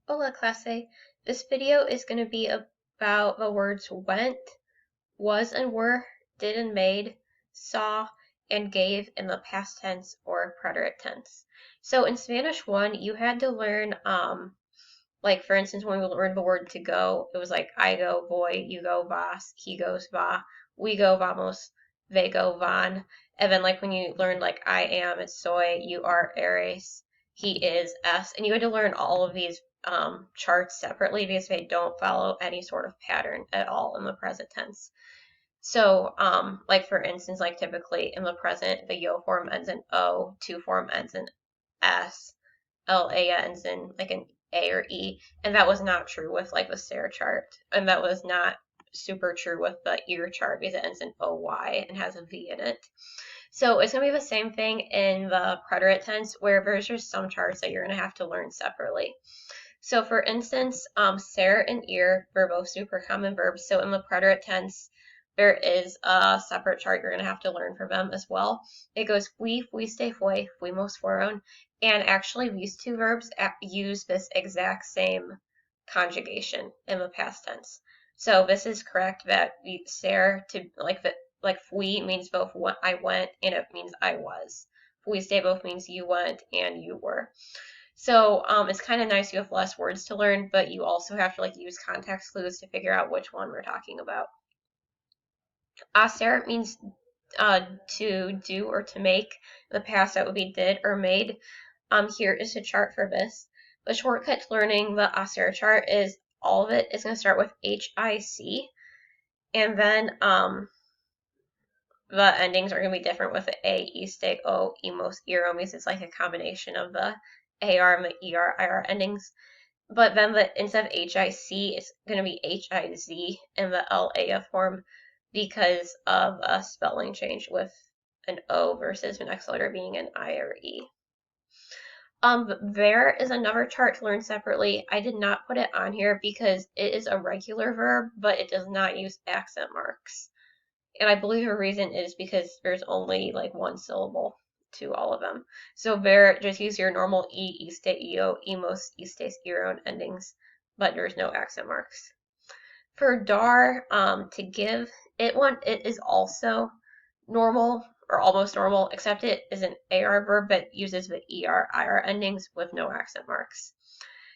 Hola clase. This video is going to be about the words went, was and were, did and made, saw, and gave in the past tense or preterite tense. So in Spanish 1, you had to learn, like for instance, when we learned the word to go, it was like I go, voy, you go, vas, he goes, va, we go, vamos, they go, van. And then like when you learned like I am, it's soy, you are, eres, he is, es. And you had to learn all of these charts separately because they don't follow any sort of pattern at all in the present tense. So, like for instance, like typically in the present, the yo form ends in O, to form ends in S, LA ends in like an A or E, and that was not true with like the SAR chart, and that was not super true with the ear chart because it ends in OY and has a V in it. So it's going to be the same thing in the preterite tense where there's just some charts that you're going to have to learn separately. So for instance, ser and ear, they're both super common verbs. So in the preterite tense, there is a separate chart you're going to have to learn for them as well. It goes fui, fuiste, fue, fuimos, fueron. And actually these two verbs use this exact same conjugation in the past tense. So this is correct that the ser to like fui means both I went and it means I was. Fuiste both means you went and you were. So it's kind of nice you have less words to learn, but you also have to like use context clues to figure out which one we're talking about. Hacer means to do or to make. In the past, that would be did or made. Here is a chart for this. The shortcut to learning the hacer chart is all of it is going to start with HIC, and then the endings are going to be different with the A, iste, O, emos, iro, means it's like a combination of the AR and the ER, IR endings. But then instead of HIC, it's going to be HIZ in the LA form because of a spelling change with an O versus the next letter being an I or E. There is another chart to learn separately. I did not put it on here because it is a regular verb, but it does not use accent marks. And I believe the reason is because there's only like one syllable to all of them. So there, just use your normal E, iste, eo, emos, istes, eron endings, but there's no accent marks. For dar, to give, it is also normal or almost normal, except it is an AR verb that uses the ER, IR endings with no accent marks.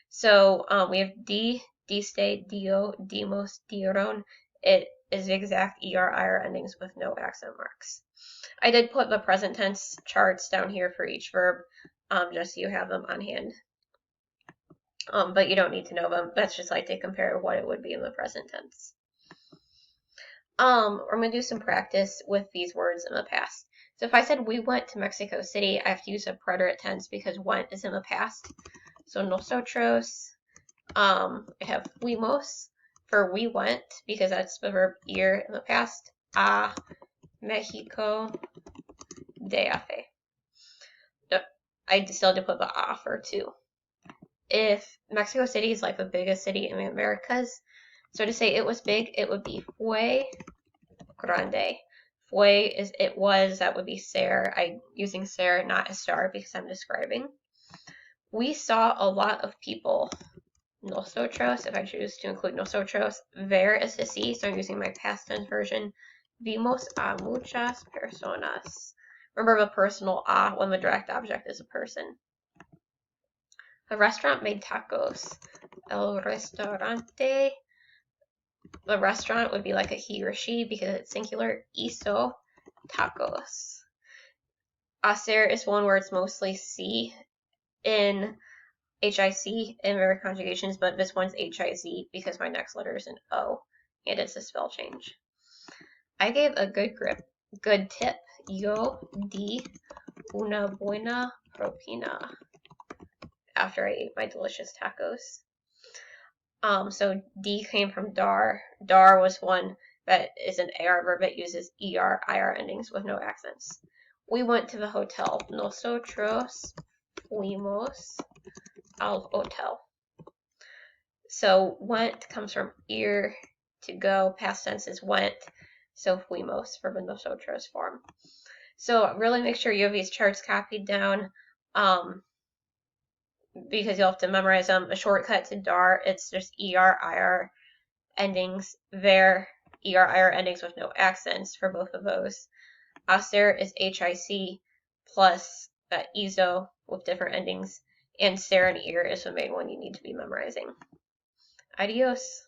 So we have D, diste, dio, demos, dieron. It is the exact ER, IR endings with no accent marks. I did put the present tense charts down here for each verb, just so you have them on hand. But you don't need to know them. That's just like to compare what it would be in the present tense. We're going to do some practice with these words in the past. So if I said we went to Mexico City, I have to use a preterite tense because went is in the past. So nosotros, I have fuimos for we went because that's the verb ir in the past. A Mexico DF. I still had to put the A for two. If Mexico City is like the biggest city in the Americas, so to say it was big, it would be fue grande. Fue is it was, that would be ser. I'm using ser, not estar, because I'm describing. We saw a lot of people. Nosotros, if I choose to include nosotros. Ver is to see, so I'm using my past tense version. Vimos a muchas personas. Remember the personal a when the direct object is a person. A restaurant made tacos. El restaurante. The restaurant would be like a he or she because it's singular. Hizo tacos. Hacer is one where it's mostly C in HIC in their conjugations, but this one's HIZ because my next letter is an O, and it's a spell change. I gave a good tip. Yo di una buena propina after I ate my delicious tacos. So D came from dar. Dar was one that is an AR verb that uses ER, IR endings with no accents. We went to the hotel. Nosotros fuimos al hotel. So went comes from ir, to go. Past tense is went. So fuimos for the nosotros form. So really make sure you have these charts copied down. because you'll have to memorize them. A shortcut to dar, it's just ER, IR endings. Ver, ER, IR endings with no accents for both of those. Hacer is HIC plus EZO with different endings. And ser and ear is the main one you need to be memorizing. Adios.